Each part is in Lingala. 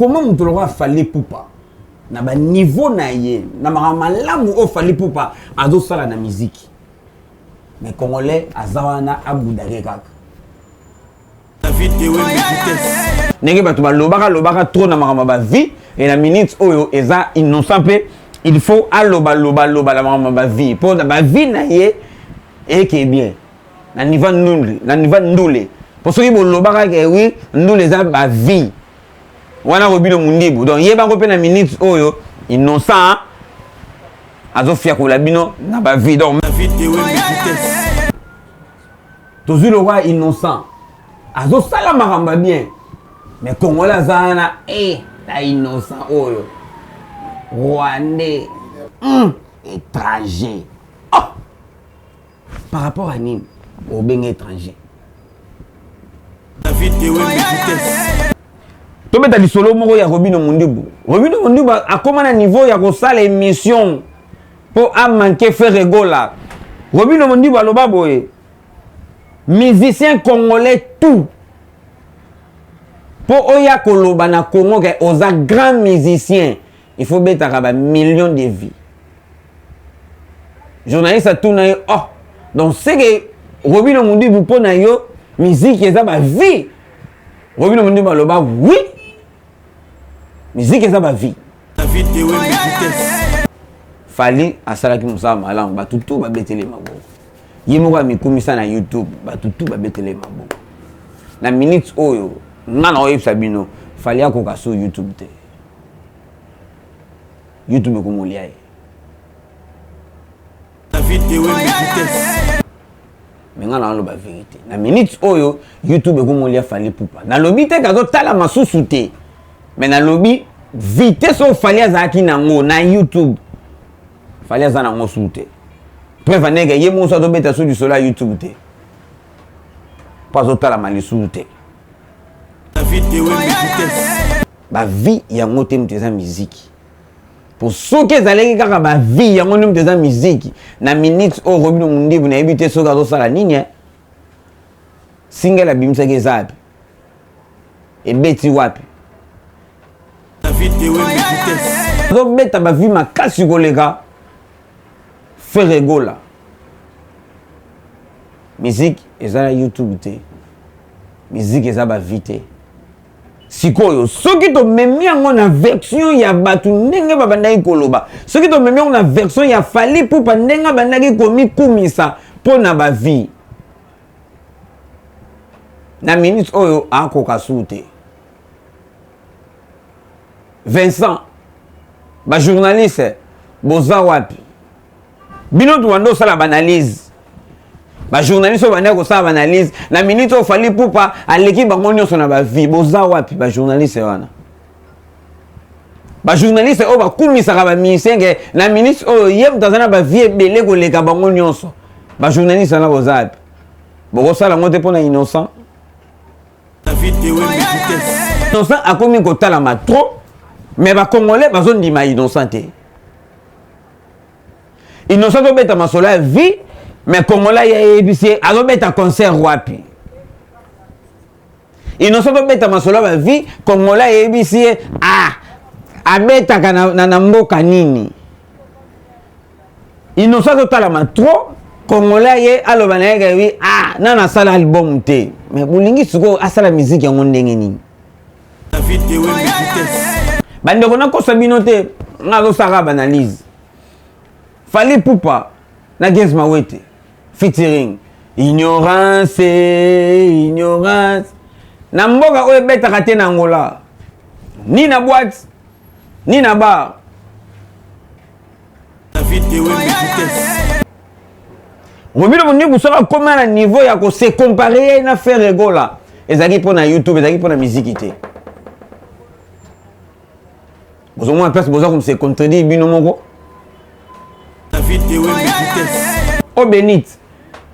comment mutu lokola Fally Ipupa na ba niveau na ye na malamu o Fally Ipupa azosala na musique mais congolais azawana abudake kaka nenge bato balobaka trop na makambo ba vie et la minute oyo eza innocent pe il faut aloba la makambo ba vie pour ba vie na ye et qui est bien na niveau ndule pour ceux qui bolobaka que oui ndule eza ba vie wana Robino Mundibu donc yeba ko pe na minute oyo innocent azofia ko la bino na ba vie donc toujours le roi innocent azosala makambo bien mais congolais azana la innocent oyo rwandais étranger par rapport à nini au bien étranger tobeta lisolo moko ya Robino Mundibu a comment na niveau ya kosala émission pour a manquer faire rigola Robino Mundibu aloba boye musicien congolais tout pour oya koloba na Congo ke oza grand musicien il faut betaka ba millions de vies journaliste a tout na yo donc c'est que Robino Mundibu pour na yo musique eza ba vie Robino Mundibu aloba oui musique eza ba vie Fally asalaki musala malamu batutu ba betele maboko yimoko mikumisa na YouTube batutu ba betele maboko na minutes oyo ngana oyebisa bino Fally akoka so YouTube te YouTube komolia ye mais ngana aloba vérité na minutes oyo YouTube komolia Fally Ipupa na lobi te kazo tala masusu te mais na lobi vitesse o Fally azaki nango na YouTube Fally azana ngo sute preuve nega ye mo so do beta so du sola YouTube te pas au tala malisu te ba vie yango te muteza musique pour ceux qui zaleki kaka ba vie yango te muteza musique na minutes o Robino Mundibu na ebite so gazo sala nini single abimisa ke zapi e beti wapi do beta ba vie makasi kolega faire rigola musique ezala YouTube te musique ezaba vite sikoyo soki to memi yango na version ya batu ndenge babandaki koloba soki to memi yango na version ya Fally Ipupa ndenge bandaki komikumisa pona ba vie na minute oyo akoka sute Vincent ba journaliste boza wapi bino tuwando sala banalise ba journaliste bana ko sala banalise na minute o Fally Ipupa aleki bango nyonso na ba vie boza wapi ba journaliste wana ba journaliste o ba kumisa ka ba misenge na minute o yeb tazana ba vie belé ko leka bango nyonso ba journaliste na boza wapi boko sala ngote pona innocent innocent akomi ko tala ma trop mais ba congolais bazo ndima innocent te innocent to beta masola vie mais congolais ya ebisi azo beta concert wapi innocent to beta masola ba vie congolais ya ebisi abeta na mboka nini innocent to tala ma trop congolais ye aloba na yega wi nana sala album te mais bulingi suko asala musique yango ndenge nini bande kona kosa bino te ngazo saka banalise Fally Ipupa na Gens Mawete featuring ignorance na mboka oyo betaka te na Angola ni na boîte ni na bar Robino Mundibu soka koma na niveau ya ko se comparer na faire rigola ezaki pona YouTube ezaki pona musique te bozo mo place bozo comme se contredire bino moko oh Benit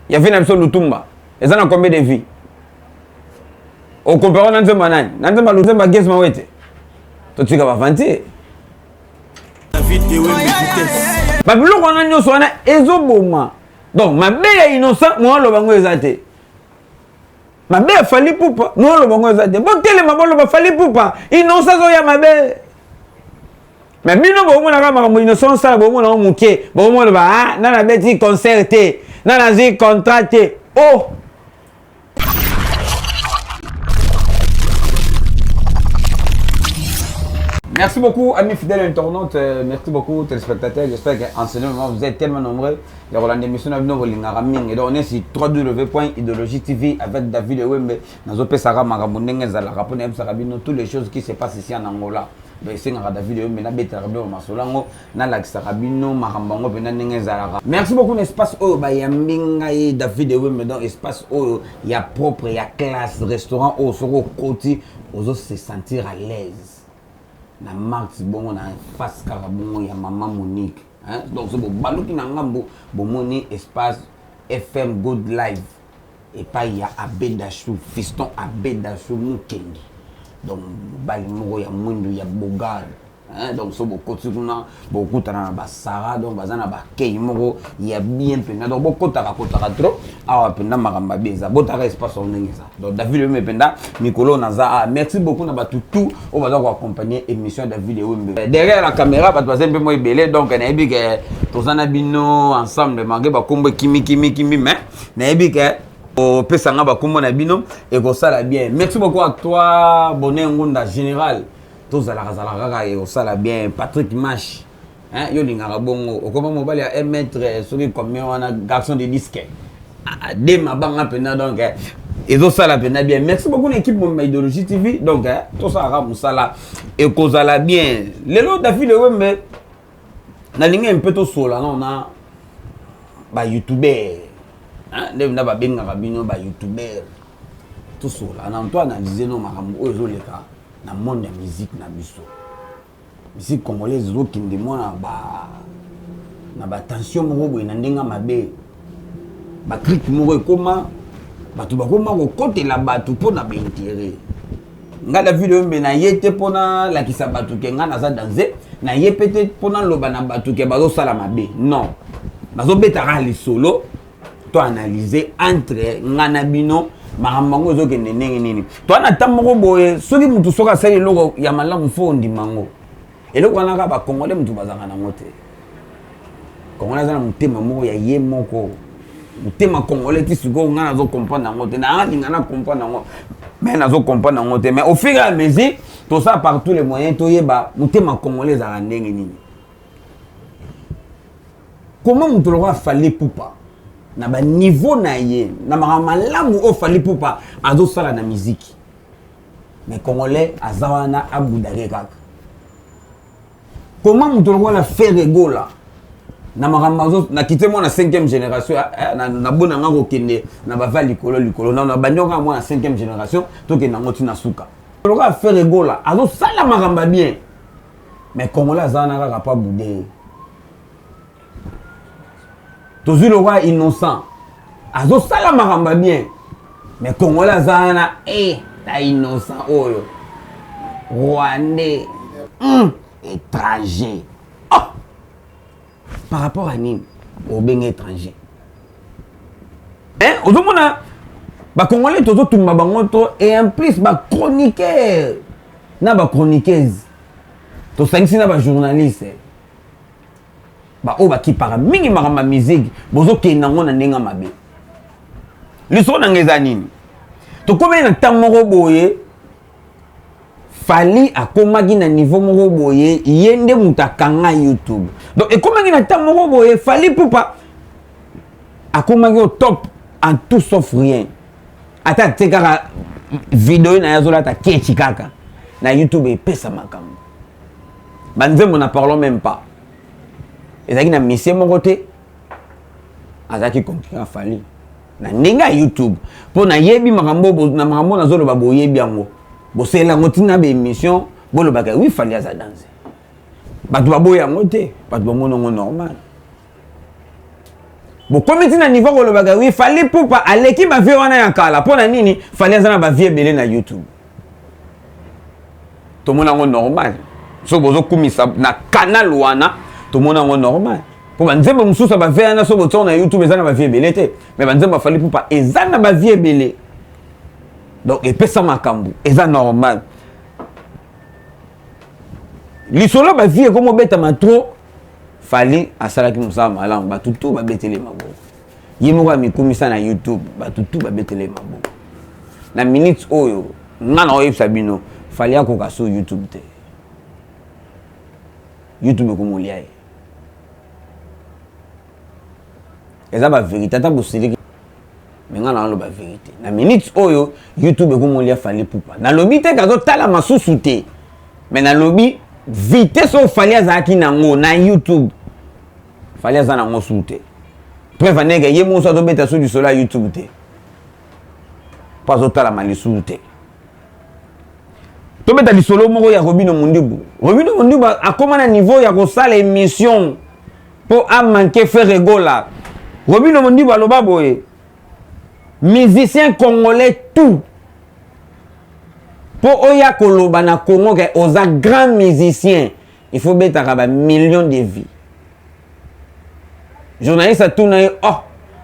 il y avait une absolue Lutumba et ça a combien de vies au comparant dans ce manane dans ce malou dans Gens Mawete tout tu vas vanter ba bilo kona nyoso wana ezoboma donc ma belle innocent moi lo bango ezate mabe fali pupa non le bongo za de bon tele mabolo ba fali pupa innocent zo ya mabe mais bino bo mona ka makambo innocent sala bo mona muke bo mona ba ah na beti concerté na zi contraté oh. Merci beaucoup, amis fidèles internautes. Merci beaucoup, téléspectateurs. J'espère qu'en ce moment, vous êtes tellement nombreux. Les Roland d'émission et donc on est sur www.idéologie.tv avec David Wembe. Nous avons toutes les choses qui se passent ici en Angola. Merci beaucoup, l'espace où il David Wembe dans espace où il y a propre, il y a classe, restaurant où sur le côté, on se sentir à l'aise. Na Max bon na face carabon ya maman Monique hein donc c'est bon baluki na ngambo bomoni espace FM Good Live et pas il y a Abedachou fiston Abedachou Mukendi donc bali moko ya mwindu ya Bogal hein donc c'est beaucoup kuna beaucoup tana ba Sara donc bazana ba kei moko ya bien pena donc beaucoup taka trop awa pena makamba beza botaka espace on ngeza donc David me penda Mikolo naza merci beaucoup na batutu on va donc accompagner émission David Wembe derrière la caméra ba bazembe mo ibele donc na ebi ke tozana bino ensemble mangé ba kombo kimi mais na ebi ke o pesanga ba kombo na bino et ko sala bien merci beaucoup à toi Bonnet Ngunda général tous à la razala et au sala bien Patrick Mash hein yo lingara bongo o comment mobile à 1 mètre celui comme on a garçon de disque de ma banga pena donc et au sala pena bien merci beaucoup l'équipe mon idéologie TV donc tout ça ra musala et kozala bien lelo David Wembe na linga un peu to sola on a ba youtubeur hein na ba benga bino ba youtubeur tout sola na toi analyser no makambo ozo leka na monde de musique na biso musique congolaise zo kinde mona ba tension moko boy na ndenga mabe ba critique moko ekoma batu bakoma ko côté la batu pona ba intérêt nga la vidéo mbe na yete pona la kisa batu ke nga na za danser na ye peut-être pona loba na batu ke bazo sala mabe non bazo betara li solo to analyser entre nga na bino makambo zo ke ndenge nini to na tamoko boye soki mutu soka sali loko ya malamu fo ndimango eloko wana ka ba congolais mutu bazanga na mote congolais za na mutema moko ya ye moko mutema congolais ti siko nga na zo comprendre ngote na nga na comprendre ngo mais na zo comprendre ngote mais au fur et à mesure tout ça par tous les moyens to yeba mutema congolais za ndenge nini comment mutu lo fallait poupa na ba niveau na ye na malamu o fali pupa azo sala na musique mais congolais azawana abudare kaka comment mutu la faire rigola na makambo na kité moi na 5e génération na bona ngako kende na ba va likolo na banyoka moi na 5e génération to ke na ngoti na suka to ka faire rigola azo sala makamba bien mais congolais azawana kaka pa budé toujours le roi innocent azo sala makamba bien mais congolais zana ta innocent oyo rwandais étranger par rapport à nini au ben étranger hein ozomona ba congolais tozo tumba bango to et en plus ba chroniqueur na ba chroniqueuse to sangisi na ba journaliste ba o ba ki para mingi makamba musique bozo kenango na ndenga mabe liso na ngeza nini to komena na temps moko boye fali akomaki na niveau moko boye yende mutakanga YouTube donc ekomaki na temps moko boye fali pupa akomaki au top en tout sauf rien ata tekaka vidéo na yazola ta kechi kaka na YouTube epesa makambo banzembo na parlons même pas ezaki na mission moko te azaki concurrent fali na ndenge YouTube po na yebi makambo na makambo na zolo ba boyebi yango bosela ngotina be émission bolo baka oui fali aza danser batu baboya yango te batu bamono ngo normal bo komiti na niveau ko lobaka oui fali pupa aleki ba vie wana ya kala po na nini fali aza na ba vie belé na YouTube to mona ngo normal so bozo kumisa na canal wana to mona ngo normal po banzembe mususa ba vie na so boto na YouTube ezana ba vie belé te mais banzembe fali pupa ezana ba vie belé donc et pesa makambu eza normal lisolo ba vie comme beta ma trop fali asala ki musala malamu ba tutu ba betele maboko yimo kwa mikumisa na YouTube ba tutu ba betele maboko na minutes oyo ngana oyo sabino fali akoka so YouTube te YouTube ko molia eza ba vérité ta bosili mais ngana lo ba vérité na minutes oyo YouTube ko molia fali pupa na lobi te kazo tala masusu te mais na lobi vitesse au fali azaki nango na YouTube fali azana ngo sute preuve nega yemo so to beta so du sola YouTube te pas otala malisu te to beta di solo moko ya Robino Mundibu a comment na niveau ya ko sala émission pour a manquer faire rigola Robino Mundibu aloba boye musicien congolais tout pour oya koloba na Congo ke oza grand musicien il faut beta ka ba millions de vies journaliste a tourné oh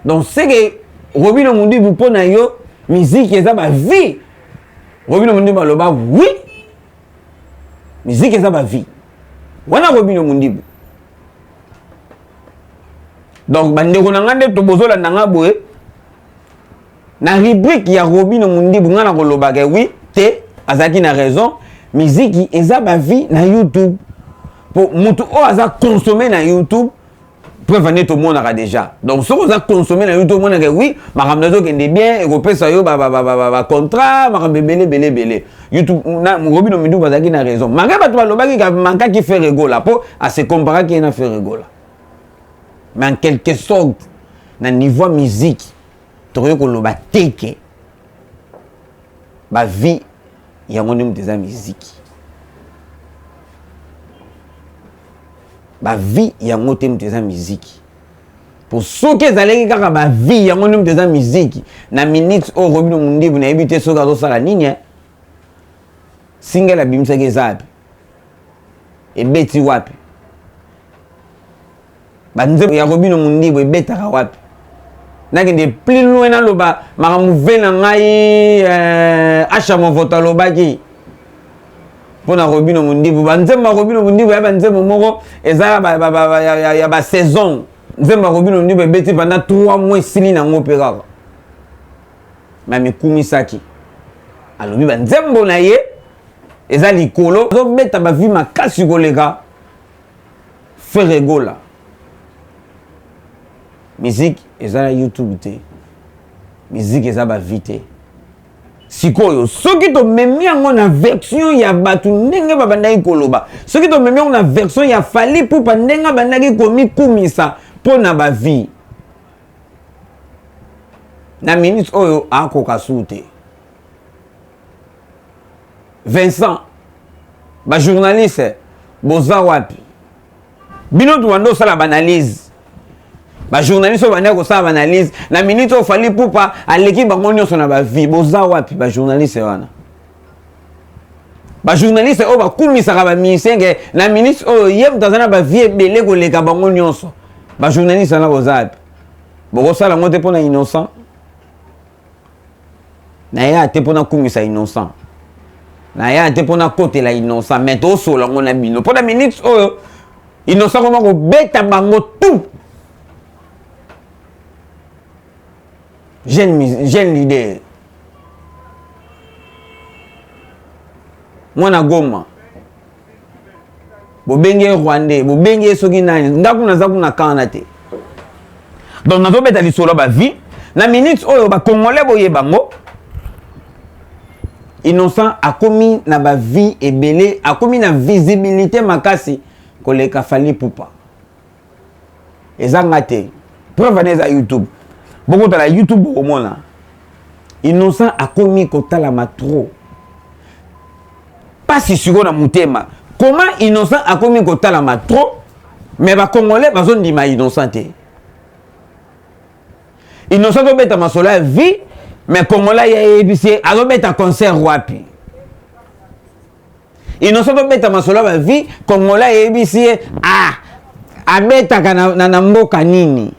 donc c'est que Robino Mundibu pour na yo musique eza ba vie Robino Mundibu aloba oui musique eza ba vie wana Robino Mundibu donc bandeko na ngande to bozola nanga boye na rubrique ya Robino Mundibu ngana koloba ke oui te azaki na raison musique eza ba vie na YouTube pour mutu o aza consommer na YouTube preuve ne tout monde a déjà donc ce qu'on a consommé na YouTube monde que oui makamnazo kende bien et kopesa yo ba contrat makambe belé YouTube na Robino Mundibu azaki na raison makaba to balobaki ka manka ki fait rigola po à se comparer qui na fait rigola mais en quelque sorte na niveau musique to ko loba teke ba vie ya ngoni mteza musique ba vie ya ngote mteza musique pour ceux qui zaleki kaka ba vie ya ngoni mteza musique na minutes au Robino Mundibu na ebité soka zo sala nini single abimisa ke zapi ebeti wapi banze ya Robino Mundibu ebeta wapi nakende plus loin na loba makamuve na ngai acha mo vota lobaki pona Robino Mundibu banzemba Robino Mundibu ya banzemba moko ezala ya ba saison nzemba Robino Mundibu ebeti pendant 3 mois sili na ngopera mami kumisaki alobi banzembo na ye eza likolo zo beta ba vie makasi koleka faire rigola musique eza YouTube te musique eza ba vite sikoyo soki to memi yango na version ya batu ndenge babandaki koloba soki to memi yango na version ya Fally Ipupa ndenge bandaki komikumisa pona ba vie na minutes oyo akoka sute Vincent ba journaliste boza wapi bino tuwando sala banalise ba journaliste ba ndeko sala analyse na minute o Fally Ipupa aleki bango nyonso na ba vie boza wapi ba journaliste wana ba journaliste o ba kumisaka ba misenge na minute o yem tazana ba vie belé koleka bango nyonso ba journaliste na boza wapi boko sala ngote pona innocent na ya te pona kumisa innocent na ya te pona côté la innocent mais to solo ngona bino pona minute o innocent ko ko beta bango tout jeune leader mwana Goma bobenge Rwandais bobenge soki nani ndaku na zaku na kana te donc nazo beta lisolo ba vie na minutes oyo ba congolais boye bango innocent akomi na ba vie ebele akomi na visibilité makasi koleka Fally Ipupa ezanga te preuve neza YouTube beaucoup de la YouTube au monde innocent a commis kotala matro pas si sur na mutema comment innocent a commis kotala matro mais ba congolais ba zone dima innocenté innocent do beta masola vie mais congolais ya ébissé a do beta concert wapi innocent do beta masola ba vie congolais ya ébissé a beta kana na mboka nini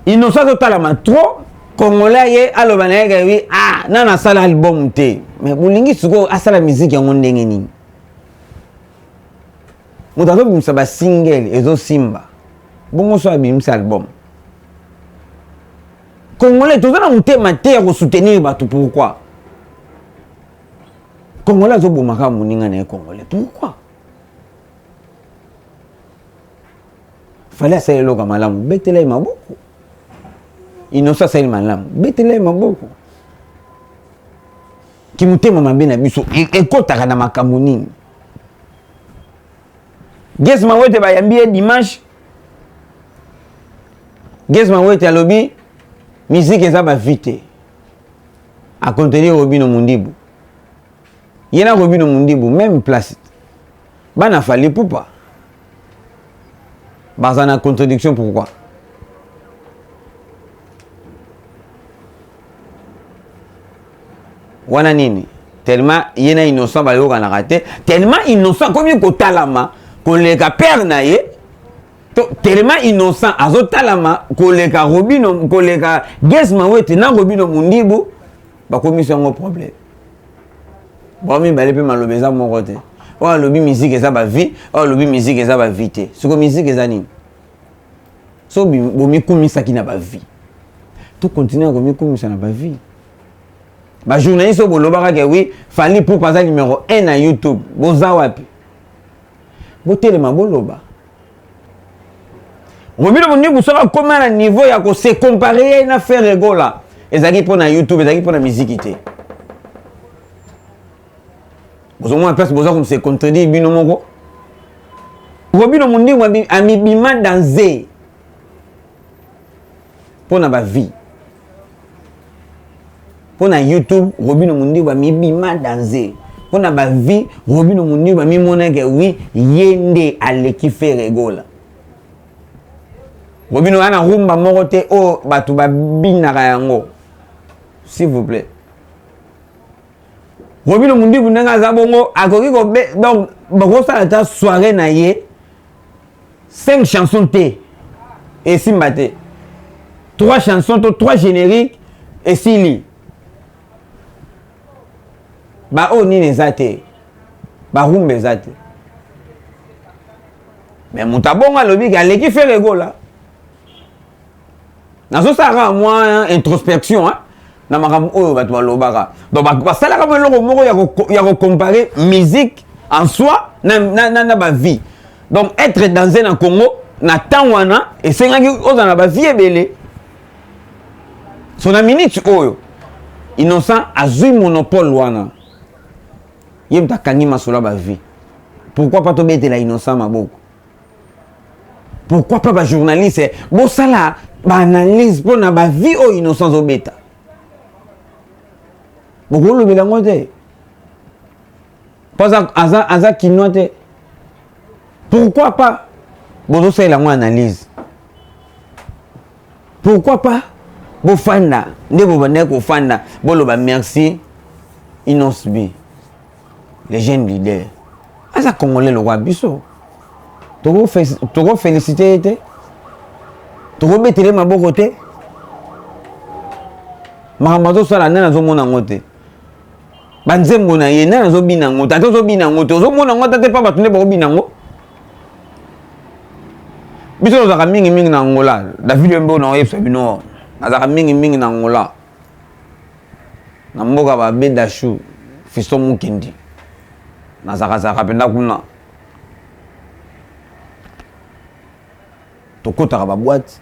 innocent totalama trop Congolais ye aloba na ye oui ah nana sala album te mais bolingi suko asala musique yango ndenge nini moto azobimisa ba single ezosimba bongo so abimisa album Congolais toza na motema te ya kosoutenir bato pourquoi Congolais azobomaka moninga na ye Congolais pourquoi fallait asala eloko malamu betela ye maboko Innocent asali malamu betela ye maboko kimotema mabe na biso ekotaka na makambo nini Gesma wete bayambi ye dimanche Gesma wete alobi musique eza bavite a contenir Robino Mundibu yena Robino Mundibu même place bana fali poupa baza na contradiction pourquoi wana nini tellement yena innocent bayoka na raté tellement innocent comme ko talama koleka père na ye tellement innocent azotalama koleka Robino koleka Gesma wete na Robino Mundibu bakomi sango problème bomi bale pe malobeza moko te o lobi musique eza ba vie o lobi musique eza ba vie te soko musique eza nini so bomi komisa ki na ba vie to continuer komi komisa na ba vie ba journaliste bolobaka ke oui fali pour passer numéro 1 na YouTube boza wapi botelema boloba Robino Mundibu sera comme à niveau ya ko se comparer na faire rigola ezaki pour na YouTube ezaki pour na musique te bozo mo place bozo comme se contredire bino moko Robino Mundibu amibima danser pour na ba vie pour na YouTube Robino Mundibu amibima danser pour na ba vie Robino Mundibu amimona ke oui yende aleki faire rigola Robino ana rumba moko te o batu babinaka yango s'il vous plaît Robino Mundibu ndanga za bongo akoki ko donc bako sala ta soirée na ye 5 chansons te et simbate 3 chansons to 3 génériques et sili ba o ni nezate ba rumba ezate mais mutabonga lobi ka leki fait rigola nazo sara moi introspection hein na makambo oyo bato balobaka donc basalaka mo eloko moko ya ko comparer musique en soi na ba vie donc être dans un Congo na temps wana esengaki oza na ba vie ebele son minute oyo innocent azui monopole wana yem takangi masolo ba vie pourquoi pas to betela innocent maboko pourquoi pas ba journaliste bo sala ba analyse pour na ba vie o innocent obeta beaucoup le bilan te pas aza kinois te pourquoi pas bozo c'est la analyse pourquoi pas bo fanda nde bo bande ko fanda bo lo ba merci Innocent B les jeunes leaders asa congolais le roi biso toko féliciter te toko betele maboko te makambo sala nana zo mona ngote banzembo na ye nana zo bina ngote ato zo bina ngote zo mona ngote te pa batunde ba bina ngo biso za mingi na Angola David Mbo na yepsa bino azaka mingi na Angola na mboka ba bedashu fiso mukindi na zaka penda kuna tokota ba boîte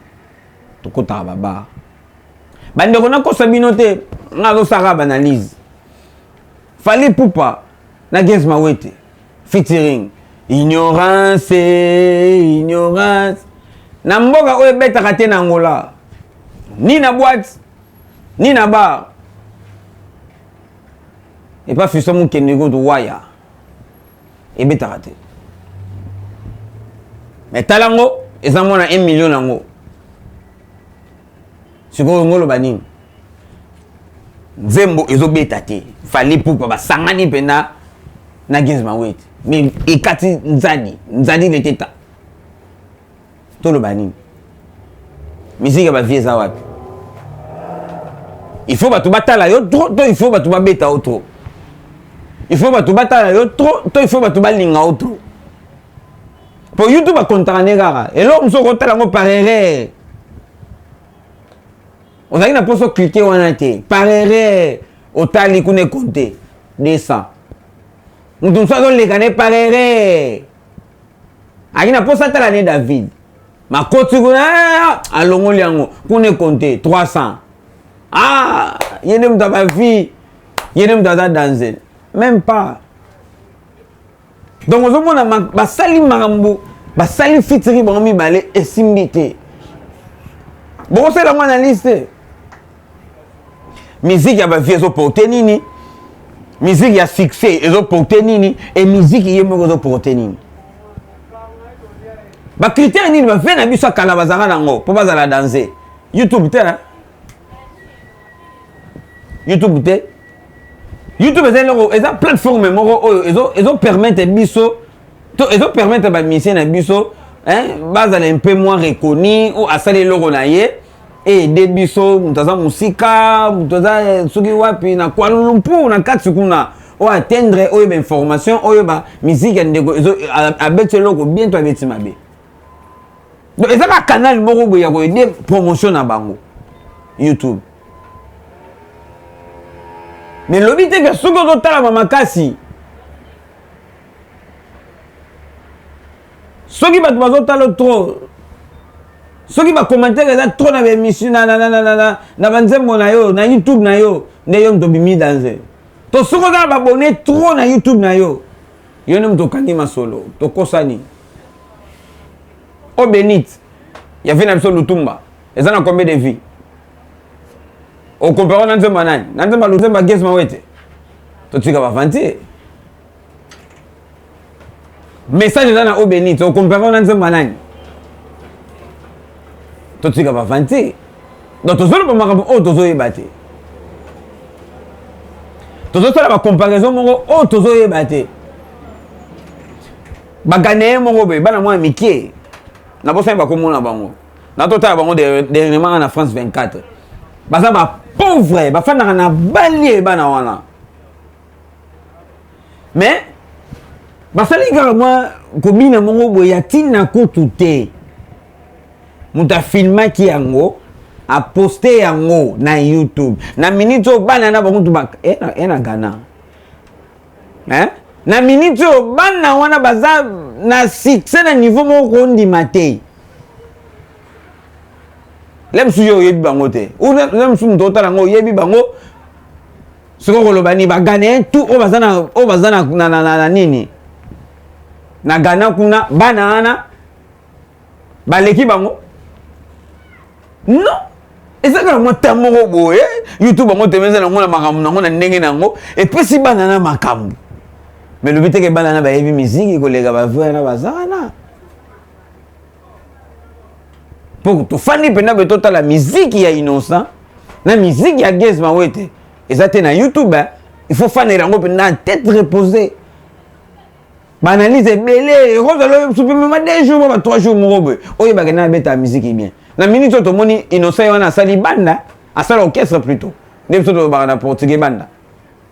tokota ba bar bande kona ko sabino te ngazo saka analyse fali poupa na Gesma wete featuring ignorance na mboka oyo betaka te na Angola ni na boîte ni na bar et pas fiso mukindi ko to waya et betaka te mais talango ezamo na 1 million nango sikoyo ngolo banini nzembo ezobeta te fali poupa basangani pena na Gesma wete mais ekati nzadi leteta tolo banini musique ba vie za wapi il faut batu batala yo trop to il faut batu babeta yo trop il faut batu batala yo trop to il faut batu balinga yo trop pour YouTube a contrané kaka et là on se retala ngo par erreur on a une poso cliquer wana te par erreur otali kune compter 200 mutu so les gagner par erreur akina posa tala ne David ma koti kuna alongoli yango kune compter 300 ah yene mta ba vie yene mta danser même pas donc ozomona basali makambo basali fitiri bango mibale esimbi te bokosala ngo analyse musique ya bavie ezoporte nini musique ya succès ezoporte nini et musique ye moko ezoporte nini bacritère nini bavie na biso akala bazala nango mpo bazala danser YouTube te YouTube te YouTube eza plateforme moko oyo ezo permettre biso to ezo permettre ba musicien na biso bazala un peu moins reconnu ou asali loko na ye et de biso mutaza musika mutaza soki wapi na Kuala Lumpur na kati kuna o atteindre oyo ba information oyo ba musique ya ndeko ezo abetse loko bientôt abeti mabe donc eza ka canal moko boya ko de promotion na bango YouTube. Mais l'obité que ce qu'on a la makasi. Ce qui va te trop. Ce qui va commenter que trop na émission na banzembo na yo na YouTube na yo ne yo to bimi danser. To ce qu'on a abonné trop na YouTube na yo. Yo ne to kangi masolo, to kosani. O Benit. Il y avait une absolue Lutumba. Et ça a combien de vies? Au comparé à Nanzemba Nani. Nanzemba Lutumba Guess Mawete. Tu sais va vanter. Message est dans au Benit. Au comparé à Nanzemba Nani. Tu sais va vanter. Donc tu sais pas marquer oh tu sais battre. Tu sais la comparaison mon oh tu sais battre. Bagane mon be bana moi mikie. Na bossa ba komona bango. Na tota bango dernièrement en France 24. Baza ba pauvre, ba fana na balie bana wana. Mais ba sali ga moi kobina mongo boya tina ko tuté. Muta filma ki yango a poster yango na YouTube. Na minute bana na bango tubak ena Ghana. Na minute bana wana baza na succès na niveau moko ndima te. Lem suyo yebi bango te. Ou lem sum tota ngo yebi bango. Soko kolobani ba Ghanéen tout o bazana na nini. Na Ghana kuna banana baleki bango. Non. Et ça quand moi tamoko boye YouTube bango temeza na ngona makambo na ndenge nango et puis si banana makambo. Mais le but est que banana ba yebi musique ko lega ba voir na bazana. Pour tout fani pena be tota la musique ya innocent na musique ya Guess Mawete et ça na YouTube il faut fani rango pena tête reposée banaliser belé rozalo supprimer 2 jours ba 3 jours morobe oye ba na beta musique bien na minute to moni innocent wana sali banda a sali orchestre plutôt nem to ba na portugais banda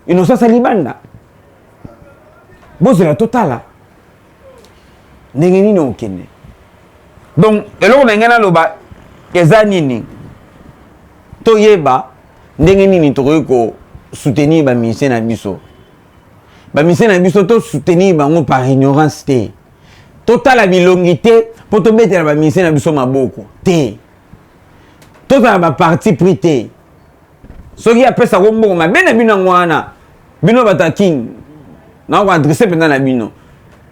innocent sali banda bon c'est la totale ndenge nini okene. Donc eloko na ngana loba eza nini to yeba ndenge nini to ko soutenir ba musicien na biso to soutenir bango par ignorance te totala bilongité pour to mettre ba musicien na biso maboko te totala ba parti pris te soki apesa ko mbongo mabena bino ngwana bino bataking na ko adresser pendant na bino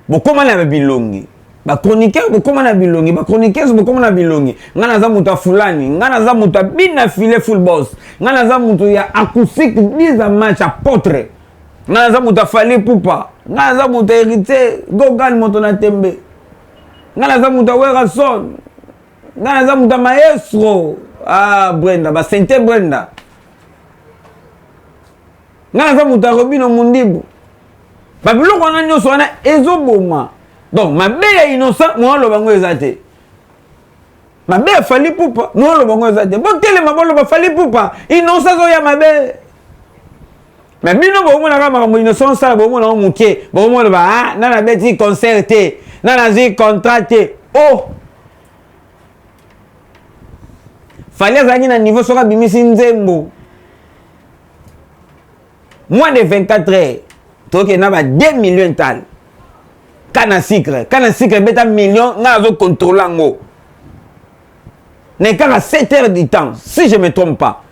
bokoma na bilongi ba chroniqueur bokoma na bilongi ba chroniqueuse bokoma na bilongi ngana za muta fulani ngana za muta bina filet full boss ngana za mutu ya acoustique 10 match apôtre ngana za muta fali pupa ngana za muta hérité gogan moto na tembe ngana za muta wera son ngana za muta maestro Brenda ba Sainte Brenda ngana za muta Robino Mundibu ba biloko wana nyonso wana ezoboma. Donc ma belle innocent moi lo bango ezate mabe fali poupa non le bongo za de botele mabolo ba fali poupa innocent zo ya mabe mais bino bo mona ka makambo innocent sala bo mona muke bo mona ba ah na beti concerté na zi contraté oh fali azaki na niveau soka bimisi nzembo moins de 24 heures toke na ba 2 millions tal kana sucre beta million na zo contrôler ngo n'est qu'à 7 heures du temps si je me trompe pas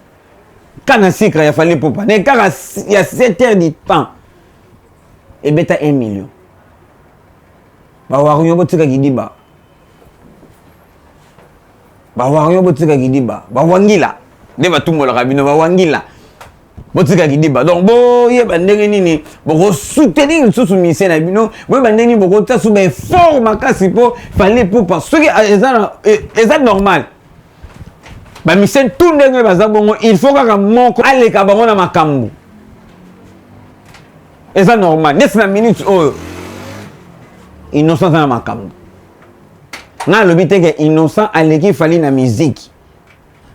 kana sucre ya fali poupa n'est qu'à il y a 7 heures du temps et beta 1 million ba wario botika gidiba ba wangila de ba tumola kabino ba wangila botika gidiba donc bo ye ba ndenge nini bo soutenir sous mission na bino bo ba ndenge bo ta sous ba fort makasi po fallait pour parce que eza normal ba mission tout ndenge baza bongo il faut kaka moko aleka bango na makambu eza normal nes na minute oyo innocent na makambu na lobi te ke innocent aleki fali na musique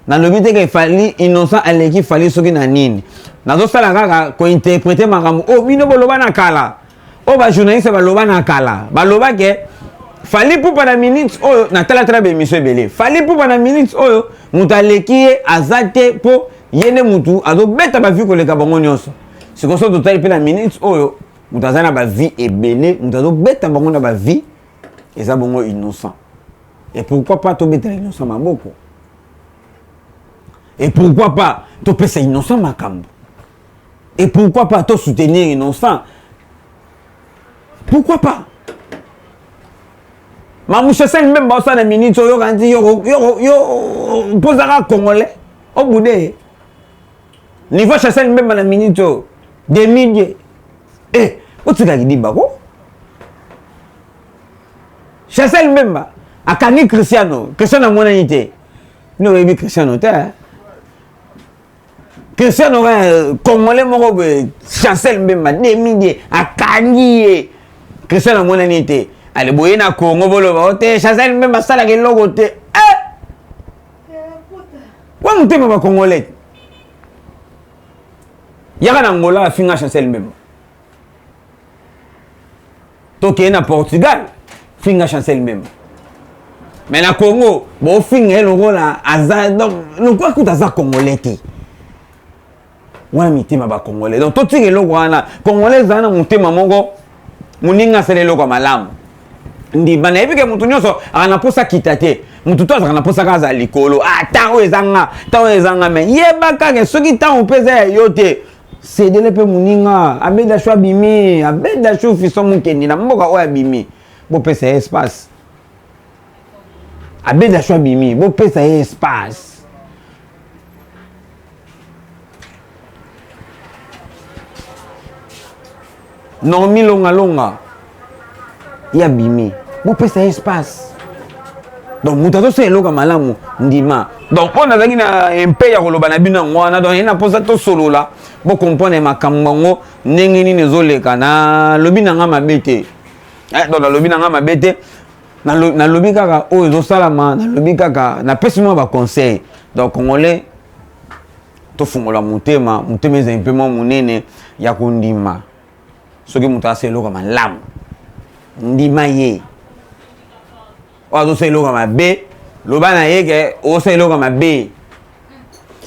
na lobi te ke fali innocent aleki fali soki na nini nazo sala kaka ko interpréter makambo o bino boloba na kala o ba journaliste baloba na kala baloba ke fali poupa na minute oyo na tala be mission belé fali poupa na minute oyo mutu aleki azate po yene mutu azo beta ba vie koleka bango nyonso siko so total pe na minute oyo mutu azana ba vie ebele mutu azo beta bango na ba vie eza bongo innocent. Et pourquoi pas tomber dans l'innocent maboko? Et pourquoi pas te passer innocent makambo? Et pourquoi pas te soutenir innocent? Pourquoi pas? Mamouche c'est même bon ça 2 minutes yo kandi yo posera congolais au bout de niveau chasser même na minute 2 minutes eh otika kidiba ko chasser même akani Cristiano mwana nité no webi Cristiano ta Cristiano congolais moko be chancel mbemba demide akani Cristiano mwana nité ale boye na Congo boloba ote chancel mbemba sala ke logo te wa mutema ba congolais yaka na Angola finga chancel mbemba toke na Portugal finga chancel mbemba. Mais na Congo, bon fin elongo la aza donc nous quoi que aza congolais ti. Wana mitima ba congolais. Donc to tike elongo wana congolais zana mutema mongo muninga sele elongo malamu. Ndi bana ebike mutu nyonso ana posa kitate. Mutu to ana posa kaza likolo. Ah tawo ezanga mais yeba kake soki tawo peza yote. C'est de lepe muninga abeda shwa bimi abeda shwa fiso mukendi na mboka oya bimi. Bo pesa espace. Abeda shwa bimi bo pesa espace non mi longa ya bimi bo pesa espace donc mutato se loka malamu ndima donc on a zangi na mpe ya koloba na bino ngwana donc ina posa to solo la bo comprendre makambo ngo ndenge nini ezoleka na lobi na nga mabete donc na lobi na nga mabete na lobi kaka o ezo salama na lobi kaka na pesi mo ba conseil donc congolais to fungola mutema eza impema munene ya kundima soki mutu aselo kama malamu ndima ye o azo selo kama be loba na ye ke o selo kama be.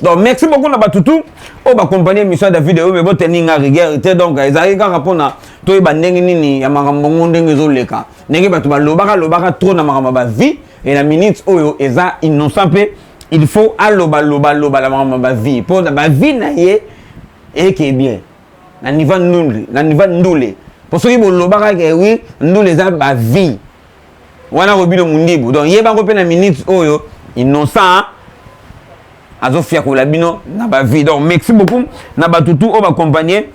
Donc merci beaucoup na batutu o ba compagnie émission de vidéo mais bo teninga rigueur te donc ezali kaka pona to ba ndenge nini ya makambo ndenge zoleka ndenge batu ba lobaka trop na makambo ba vie et la minute oyo eza innocent pe il faut aloba la makambo ba vie pour ba vie na ye et qui est bien na niveau ndule pour ceux qui bo lobaka ke oui ndule eza ba vie wana robino mundibu donc yeba ko pe na minute oyo innocent azofia ko la bino na ba vie. Donc merci beaucoup na batutu o ba accompagner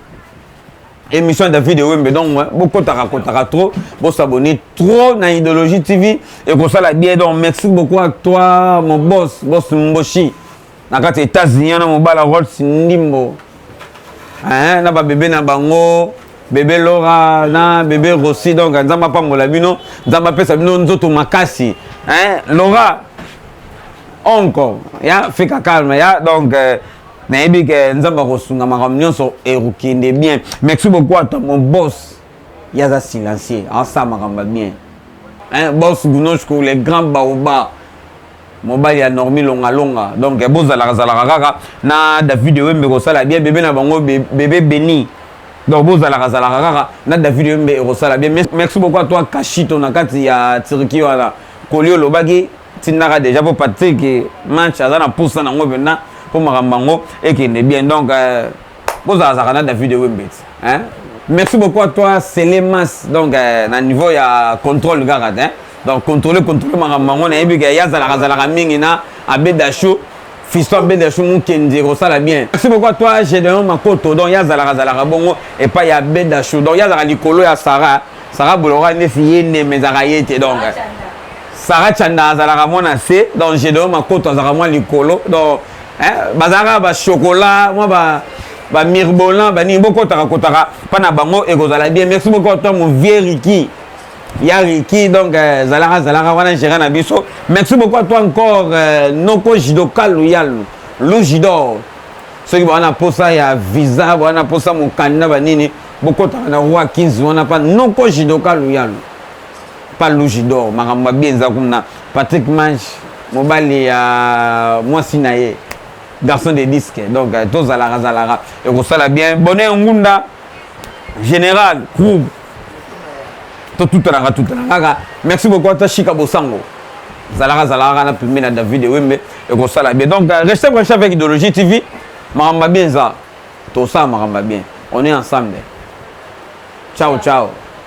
émission de vidéo mais donc beaucoup kotaka trop bon s'abonner trop na Idéologie TV et comme ça la bien. Donc merci beaucoup à toi mon boss Mboshi na kati États-Unis na mobala Rolls Ndimbo hein na ba bébé na bango bébé Laura na bébé Rossi donc nzamba pa mola bino nzamba pesa bino nzoto makasi hein Laura encore ya fait calme ya donc nayebi que nzamba kosunga makambo nyonso erukinde bien. Merci beaucoup à mon boss yaza silencieux ensemble makambo bien hein boss Gunochko les grands baoba mobile ya normi longa longa donc bozala kaka na David Wembe kosala bien bébé na bango bébé béni donc bozala kaka na David Wembe kosala bien. Merci beaucoup à toi Kashito na kati ya Turquie wala kolio lobaki tinaka déjà pour Patrick match azana poussa nango bena pour makambango et qui est bien donc bozala kaka na David Wembe hein. Merci beaucoup à toi Selemas donc na niveau ya contrôle garat hein. Donc contrôler makambango na yebi ke yazala mingi na Abedasho fiston Abedasho mukendi kosala bien. Merci beaucoup à toi Gédéon Makoto donc yazala bongo et pas ya Abedasho donc yazala likolo ya Sarah Bolora ne fiye ne mezaka yete donc Sarah Chanda azala mona se donc Gédéon Makoto azala mona likolo donc hein bazara ba chocolat moi ba mirbolan ba ni boko kotaka pana bango e kozala bien. Merci beaucoup à toi mon vieux Ricky Yariki donc Zalaga wana gérant na biso. Merci beaucoup à toi encore Noko Jidoka loyal Lujidor ceux qui wana posa ya visa wana posa mon candidat banini beaucoup na roi 15 wana pas Noko Jidoka loyal pas Lujidor makamba bien za kuna Patrick Manche mobali ya moi sinaye garçon de disque donc tous Zalaga et ko sala bien bonne ngunda général groupe tout là. Merci beaucoup à Tachika Bosango. Zalaga na filmé na David Wembe et ko sala bien. Donc restez branchés avec Idéologie TV. Maramba bien ça. Tout ça maramba bien. On est ensemble. Ciao ciao.